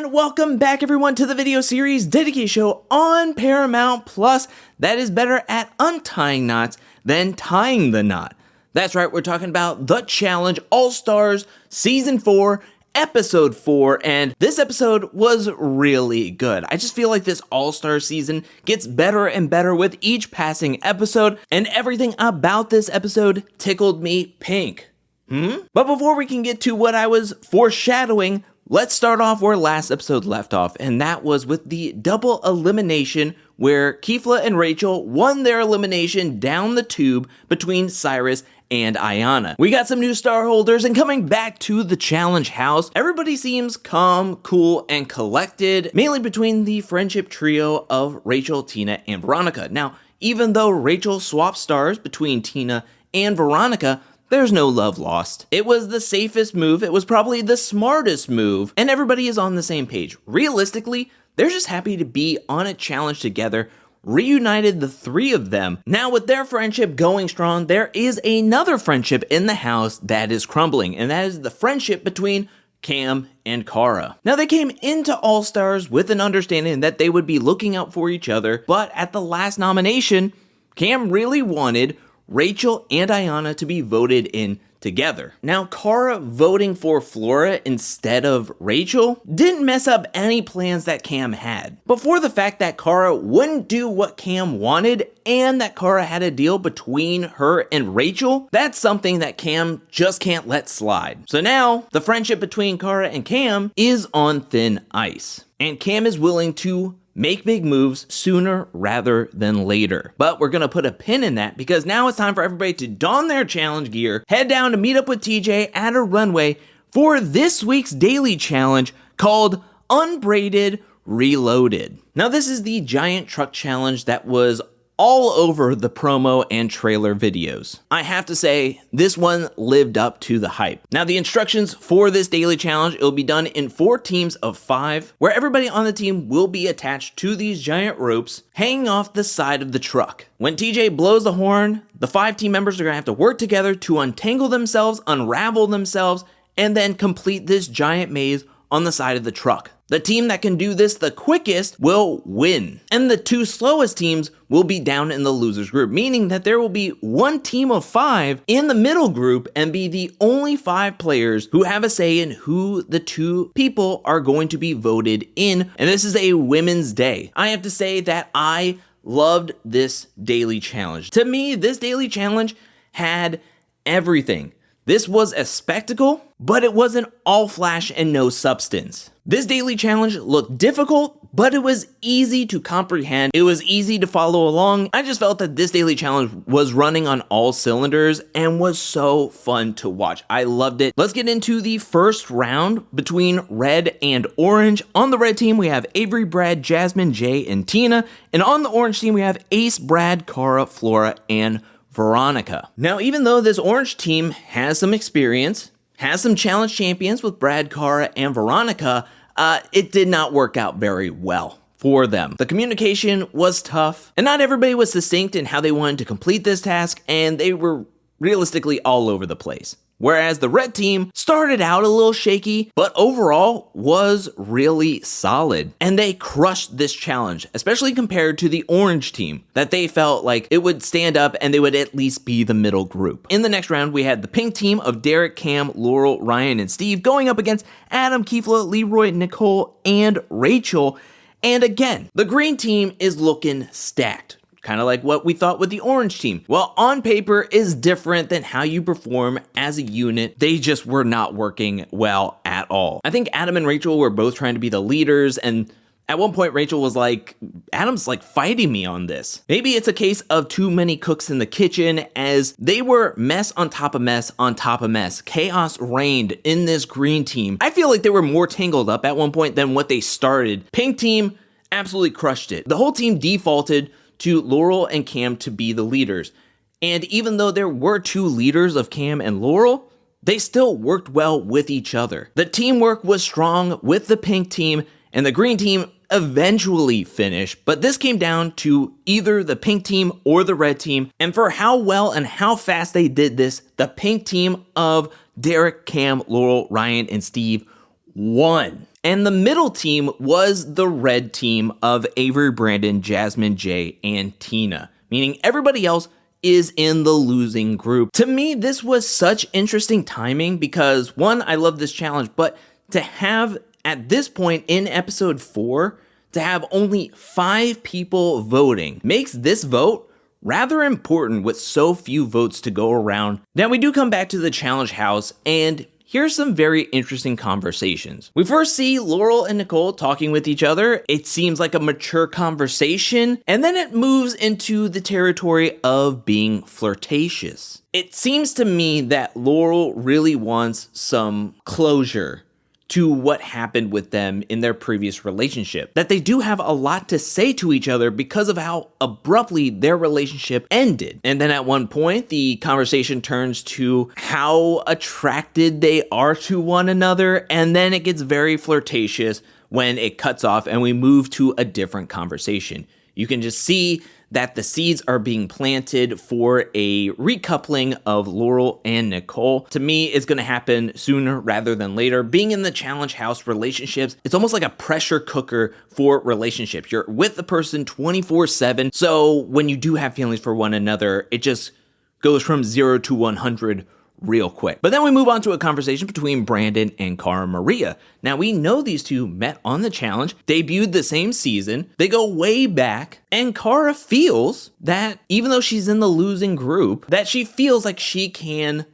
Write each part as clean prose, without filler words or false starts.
And welcome back everyone to the video series dedicated show on Paramount Plus that is better at untying knots than tying the knot. That's right, we're talking about The Challenge All-Stars Season 4, Episode 4, and this episode was really good. I just feel like this All-Star season gets better and better with each passing episode, and everything about this episode tickled me pink. But before we can get to what I was foreshadowing, let's start off where last episode left off, and that was with the double elimination where Kefla and Rachel won their elimination down the tube between Cyrus and Ayanna. We got some new star holders, and coming back to the challenge house, everybody seems calm, cool, and collected, mainly between the friendship trio of Rachel, Tina, and Veronica. Now, even though Rachel swapped stars between Tina and Veronica, there's no love lost. It was the safest move, it was probably the smartest move, and everybody is on the same page. Realistically, they're just happy to be on a challenge together, reunited the three of them. Now with their friendship going strong, there is another friendship in the house that is crumbling, and that is the friendship between Cam and Cara. Now they came into All Stars with an understanding that they would be looking out for each other, but at the last nomination, Cam really wanted Rachel and Ayanna to be voted in together. Now, Cara voting for Flora instead of Rachel didn't mess up any plans that Cam had. Before the fact that Cara wouldn't do what Cam wanted and that Cara had a deal between her and Rachel, that's something that Cam just can't let slide. So now, the friendship between Cara and Cam is on thin ice. And Cam is willing to make big moves sooner rather than later. But we're gonna put a pin in that because now it's time for everybody to don their challenge gear, head down to meet up with TJ at a runway for this week's daily challenge called Unbraided Reloaded. Now this is the giant truck challenge that was all over the promo and trailer videos. I have to say, this one lived up to the hype. Now the instructions for this daily challenge, it will be done in 4 teams of 5, where everybody on the team will be attached to these giant ropes hanging off the side of the truck. When TJ blows the horn, the 5 team members are gonna have to work together to untangle themselves, unravel themselves, and then complete this giant maze on the side of the truck. The team that can do this the quickest will win. And the 2 slowest teams will be down in the losers group, meaning that there will be 1 team of 5 in the middle group and be the only 5 players who have a say in who the 2 people are going to be voted in. And this is a Women's Day. I have to say that I loved this daily challenge. To me, this daily challenge had everything. This was a spectacle, but it wasn't all flash and no substance. This daily challenge looked difficult, but it was easy to comprehend. It was easy to follow along. I just felt that this daily challenge was running on all cylinders and was so fun to watch. I loved it. Let's get into the first round between red and orange. On the red team, we have Avery, Brad, Jasmine, Jay, and Tina. And on the orange team, we have Ace, Brad, Cara, Flora, and Veronica. Now, even though this orange team has some experience, has some challenge champions with Brad, Cara, and Veronica, it did not work out very well for them. The communication was tough, and not everybody was succinct in how they wanted to complete this task, and they were realistically all over the place. Whereas the red team started out a little shaky, but overall was really solid. And they crushed this challenge, especially compared to the orange team, that they felt like it would stand up and they would at least be the middle group. In the next round, we had the pink team of Derek, Cam, Laurel, Ryan, and Steve going up against Adam, Kefla, Leroy, Nicole, and Rachel. And again, the green team is looking stacked. Kind of like what we thought with the orange team. Well, on paper is different than how you perform as a unit. They just were not working well at all. I think Adam and Rachel were both trying to be the leaders, and at one point Rachel was like, Adam's like fighting me on this. Maybe it's a case of too many cooks in the kitchen, as they were mess on top of mess on top of mess. Chaos reigned in this green team. I feel like they were more tangled up at one point than what they started. Pink team absolutely crushed it. The whole team defaulted to Laurel and Cam to be the leaders. And even though there were 2 leaders of Cam and Laurel, they still worked well with each other. The teamwork was strong with the pink team, and the green team eventually finished, but this came down to either the pink team or the red team, and for how well and how fast they did this, the pink team of Derek, Cam, Laurel, Ryan, and Steve won. And the middle team was the red team of Avery, Brandon, Jasmine, Jay, and Tina, meaning everybody else is in the losing group. To me, this was such interesting timing because, one, I love this challenge, but to have, at this point in episode 4, to have only 5 people voting makes this vote rather important with so few votes to go around. Now, we do come back to the challenge house, and here's some very interesting conversations. We first see Laurel and Nicole talking with each other. It seems like a mature conversation, and then it moves into the territory of being flirtatious. It seems to me that Laurel really wants some closure to what happened with them in their previous relationship. That they do have a lot to say to each other because of how abruptly their relationship ended. And then at one point, the conversation turns to how attracted they are to one another, and then it gets very flirtatious when it cuts off and we move to a different conversation. You can just see that the seeds are being planted for a recoupling of Laurel and Nicole. To me, it's gonna happen sooner rather than later. Being in the challenge house relationships, it's almost like a pressure cooker for relationships. You're with the person 24/7, so when you do have feelings for one another, it just goes from 0 to 100 real quick. But then we move on to a conversation between Brandon and Cara Maria. Now, we know these two met on the challenge, debuted the same season, they go way back, and Cara feels that even though she's in the losing group, that she feels like she can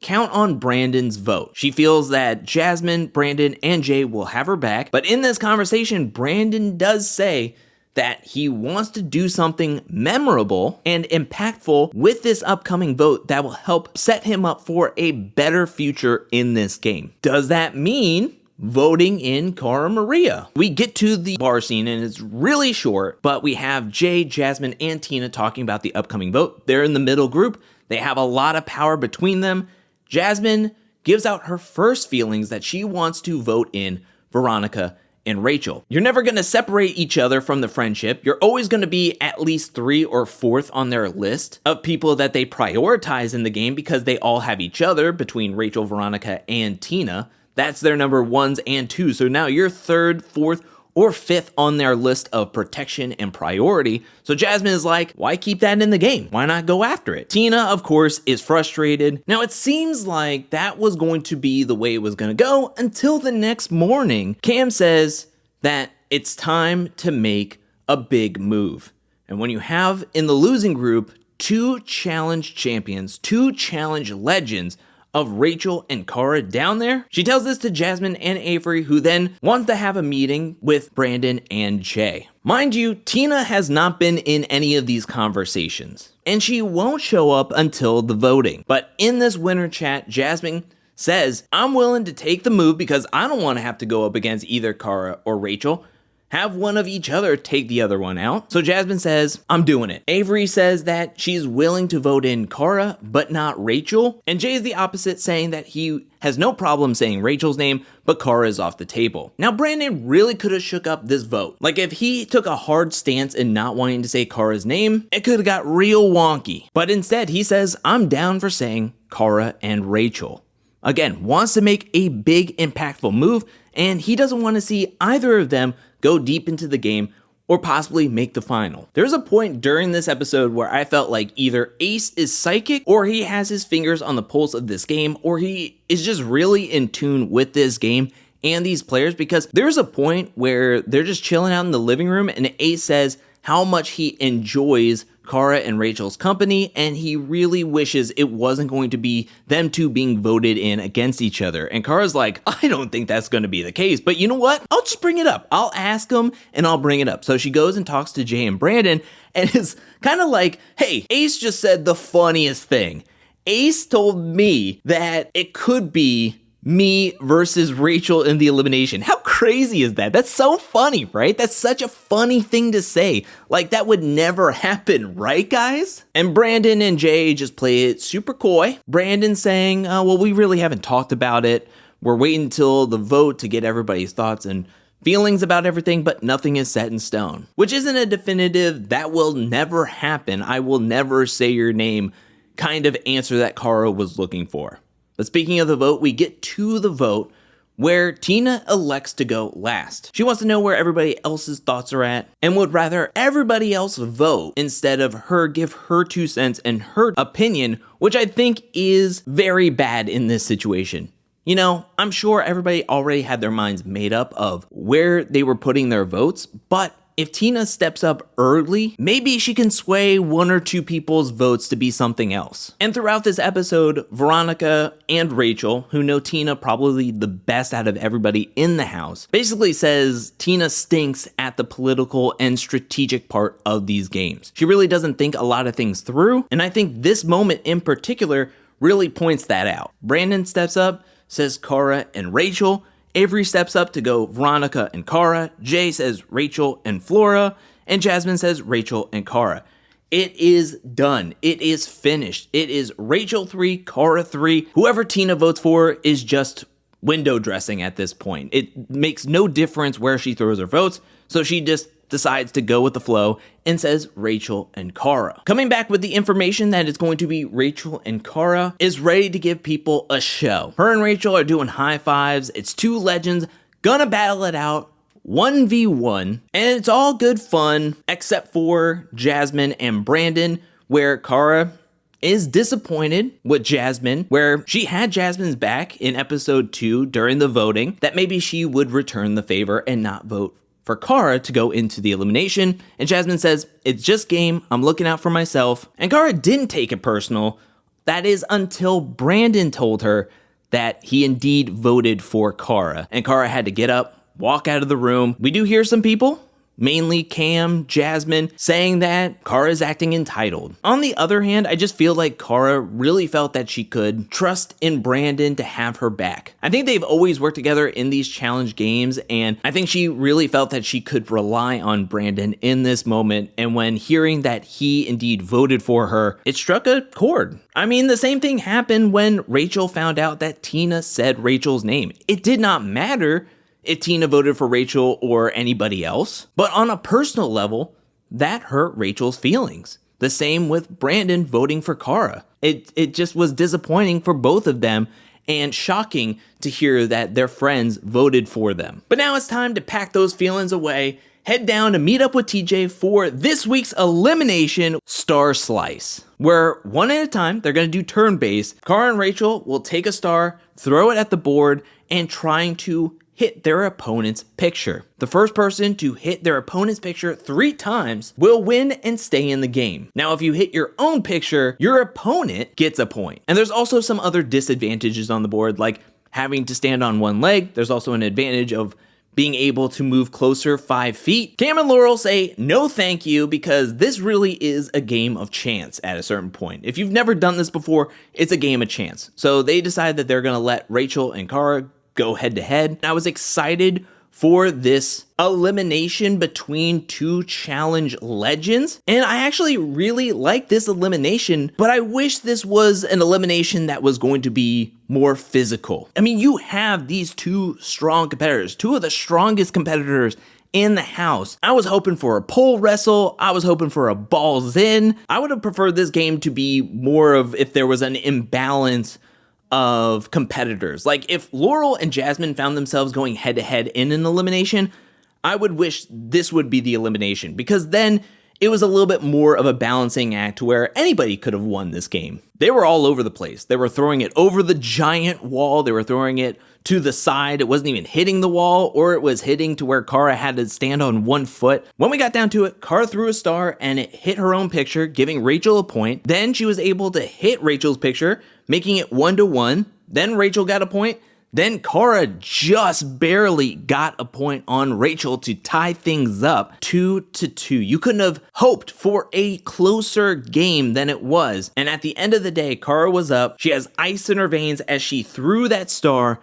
count on Brandon's vote. She feels that Jasmine, Brandon, and Jay will have her back, but in this conversation, Brandon does say that he wants to do something memorable and impactful with this upcoming vote that will help set him up for a better future in this game. Does that mean voting in Cara Maria? We get to the bar scene and it's really short, but we have Jay, Jasmine, and Tina talking about the upcoming vote. They're in the middle group. They have a lot of power between them. Jasmine gives out her first feelings that she wants to vote in Veronica and Rachel. You're never gonna separate each other from the friendship. You're always gonna be at least 3 or 4th on their list of people that they prioritize in the game because they all have each other between Rachel, Veronica, and Tina. That's their number 1s and 2s. So now you're 3rd, 4th, or 5th on their list of protection and priority. So Jasmine is like, why keep that in the game? Why not go after it? Tina, of course, is frustrated. Now, it seems like that was going to be the way it was going to go until the next morning. Cam says that it's time to make a big move. And when you have in the losing group 2 challenge champions, 2 challenge legends, of Rachel and Cara down there. She tells this to Jasmine and Avery, who then wants to have a meeting with Brandon and Jay. Mind you, Tina has not been in any of these conversations, and she won't show up until the voting. But in this winner chat, Jasmine says, I'm willing to take the move because I don't want to have to go up against either Cara or Rachel. Have one of each other take the other one out. So Jasmine says, I'm doing it. Avery says that she's willing to vote in Cara, but not Rachel. And Jay is the opposite, saying that he has no problem saying Rachel's name, but Cara is off the table. Now, Brandon really could have shook up this vote. Like, if he took a hard stance in not wanting to say Cara's name, it could have got real wonky. But instead, he says, I'm down for saying Cara and Rachel. Again, wants to make a big, impactful move, and he doesn't want to see either of them go deep into the game or possibly make the final. There's a point during this episode where I felt like either Ace is psychic, or he has his fingers on the pulse of this game, or he is just really in tune with this game and these players, because there's a point where they're just chilling out in the living room and Ace says how much he enjoys Cara and Rachel's company, and he really wishes it wasn't going to be them two being voted in against each other. And Cara's like, I don't think that's going to be the case, but you know what? I'll just bring it up. I'll ask him and I'll bring it up. So she goes and talks to Jay and Brandon, and it's kind of like, hey, Ace just said the funniest thing. Ace told me that it could be me versus Rachel in the elimination. How crazy is that? That's so funny, right? That's such a funny thing to say. Like, that would never happen, right, guys? And Brandon and Jay just play it super coy. Brandon saying, well, we really haven't talked about it. We're waiting until the vote to get everybody's thoughts and feelings about everything, but nothing is set in stone. Which isn't a definitive, that will never happen, I will never say your name kind of answer that Cara was looking for. But speaking of the vote, we get to the vote where Tina elects to go last. She wants to know where everybody else's thoughts are at and would rather everybody else vote instead of her give her 2 cents and her opinion, which I think is very bad in this situation. You know, I'm sure everybody already had their minds made up of where they were putting their votes, but if Tina steps up early, maybe she can sway 1 or 2 people's votes to be something else. And throughout this episode, Veronica and Rachel, who know Tina probably the best out of everybody in the house, basically says Tina stinks at the political and strategic part of these games. She really doesn't think a lot of things through, and I think this moment in particular really points that out. Brandon steps up, says Cara and Rachel. Avery steps up to go Veronica and Cara. Jay says Rachel and Flora. And Jasmine says Rachel and Cara. It is done. It is finished. It is Rachel 3, Cara 3. Whoever Tina votes for is just window dressing at this point. It makes no difference where she throws her votes, so she just decides to go with the flow and says Rachel and Cara. Coming back with the information that it's going to be Rachel and Cara is ready to give people a show. Her and Rachel are doing high fives. It's 2 legends gonna battle it out 1v1, and it's all good fun except for Jasmine and Brandon, where Cara is disappointed with Jasmine, where she had Jasmine's back in episode 2 during the voting, that maybe she would return the favor and not vote for Cara to go into the elimination. And Jasmine says, it's just game, I'm looking out for myself. And Cara didn't take it personal. That is until Brandon told her that he indeed voted for Cara. And Cara had to get up, walk out of the room. We do hear some people, mainly Cam, Jasmine, saying that Cara is acting entitled. On the other hand, I just feel like Cara really felt that she could trust in Brandon to have her back. I think they've always worked together in these challenge games, and I think she really felt that she could rely on Brandon in this moment, and when hearing that he indeed voted for her, it struck a chord. I mean, the same thing happened when Rachel found out that Tina said Rachel's name. It did not matter if Tina voted for Rachel or anybody else. But on a personal level, that hurt Rachel's feelings. The same with Brandon voting for Cara. It just was disappointing for both of them and shocking to hear that their friends voted for them. But now it's time to pack those feelings away, head down to meet up with TJ for this week's elimination Star Slice, where 1 at a time, they're gonna do turn-based. Cara and Rachel will take a star, throw it at the board, and trying to hit their opponent's picture. The first person to hit their opponent's picture 3 times will win and stay in the game. Now, if you hit your own picture, your opponent gets a point. And there's also some other disadvantages on the board, like having to stand on 1 leg. There's also an advantage of being able to move closer 5 feet. Cam and Laurel say no thank you because this really is a game of chance at a certain point. If you've never done this before, it's a game of chance. So they decide that they're gonna let Rachel and Cara go head to head. I was excited for this elimination between 2 challenge legends, and I actually really like this elimination, but I wish this was an elimination that was going to be more physical. I mean, you have these 2 strong competitors, 2 of the strongest competitors in the house. I was hoping for a pole wrestle. I was hoping for a balls in. I would have preferred this game to be more of if there was an imbalance of competitors. Like if Laurel and Jasmine found themselves going head to head in an elimination, I would wish this would be the elimination, because then it was a little bit more of a balancing act where anybody could have won this game. They were all over the place. They were throwing it over the giant wall. They were throwing it to the side. It wasn't even hitting the wall, or it was hitting to where Cara had to stand on 1 foot. When we got down to it, Cara threw a star and it hit her own picture, giving Rachel a point. Then she was able to hit Rachel's picture, making it 1-1. Then Rachel got a point. Then Cara just barely got a point on Rachel to tie things up 2-2. You couldn't have hoped for a closer game than it was. And at the end of the day, Cara was up. She has ice in her veins as she threw that star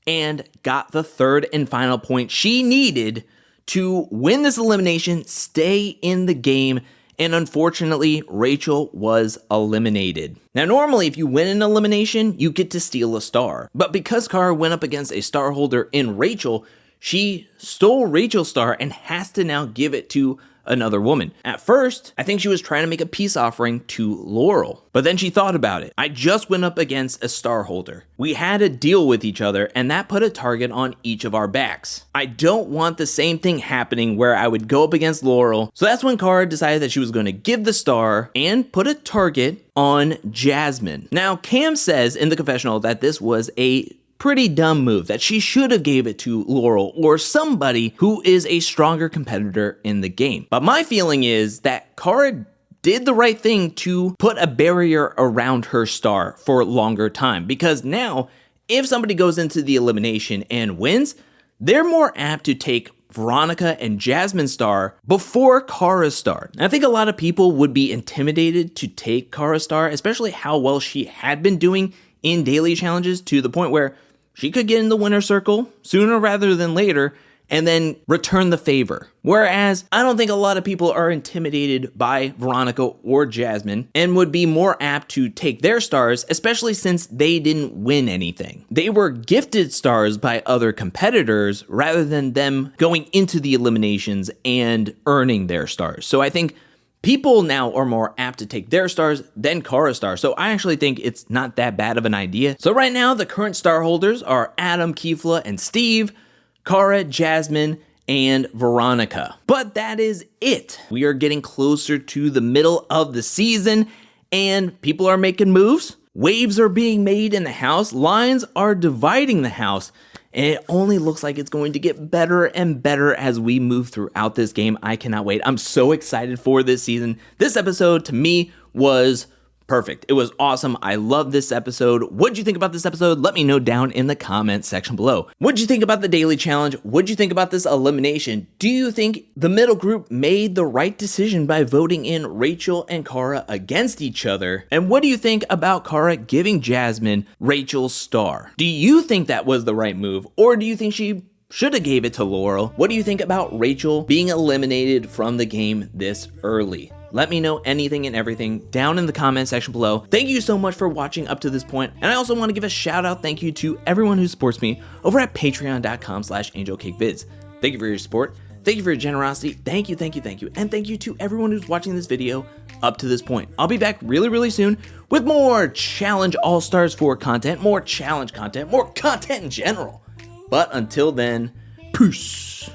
and got the 3rd and final point she needed to win this elimination, stay in the game, and unfortunately, Rachel was eliminated. Now, normally, if you win an elimination, you get to steal a star. But because Cara went up against a star holder in Rachel, she stole Rachel's star and has to now give it to another woman. At first, I think she was trying to make a peace offering to Laurel, but then she thought about it. I just went up against a star holder. We had to deal with each other, and that put a target on each of our backs. I don't want the same thing happening where I would go up against Laurel, so that's when Cara decided that she was going to give the star and put a target on Jasmine. Now, Cam says in the confessional that this was a pretty dumb move, that she should have gave it to Laurel or somebody who is a stronger competitor in the game. But my feeling is that Cara did the right thing to put a barrier around her star for a longer time, because now if somebody goes into the elimination and wins, they're more apt to take Veronica and Jasmine's star before Cara's star. And I think a lot of people would be intimidated to take Cara's star, especially how well she had been doing in daily challenges, to the point where she could get in the winner's circle sooner rather than later and then return the favor. Whereas I don't think a lot of people are intimidated by Veronica or Jasmine and would be more apt to take their stars, especially since they didn't win anything. They were gifted stars by other competitors rather than them going into the eliminations and earning their stars. So I think people now are more apt to take their stars than Cara's star, so I actually think it's not that bad of an idea. So right now, the current star holders are Adam, Kefla, and Steve, Cara, Jasmine, and Veronica. But that is it. We are getting closer to the middle of the season, and people are making moves. Waves are being made in the house. Lines are dividing the house. And it only looks like it's going to get better and better as we move throughout this game. I cannot wait. I'm so excited for this season. This episode, to me, was perfect. It was awesome. I love this episode. What'd you think about this episode? Let me know down in the comments section below. What'd you think about the daily challenge? What'd you think about this elimination? Do you think the middle group made the right decision by voting in Rachel and Cara against each other? And what do you think about Cara giving Jasmine Rachel's star? Do you think that was the right move, or do you think she should have gave it to Laurel? What do you think about Rachel being eliminated from the game this early? Let me know anything and everything down in the comment section below. Thank you so much for watching up to this point. And I also want to give a shout out thank you to everyone who supports me over at patreon.com/angelcakevids. Thank you for your support. Thank you for your generosity. Thank you, thank you, thank you. And thank you to everyone who's watching this video up to this point. I'll be back really, really soon with more Challenge All-Stars 4 content, more challenge content, more content in general. But until then, peace.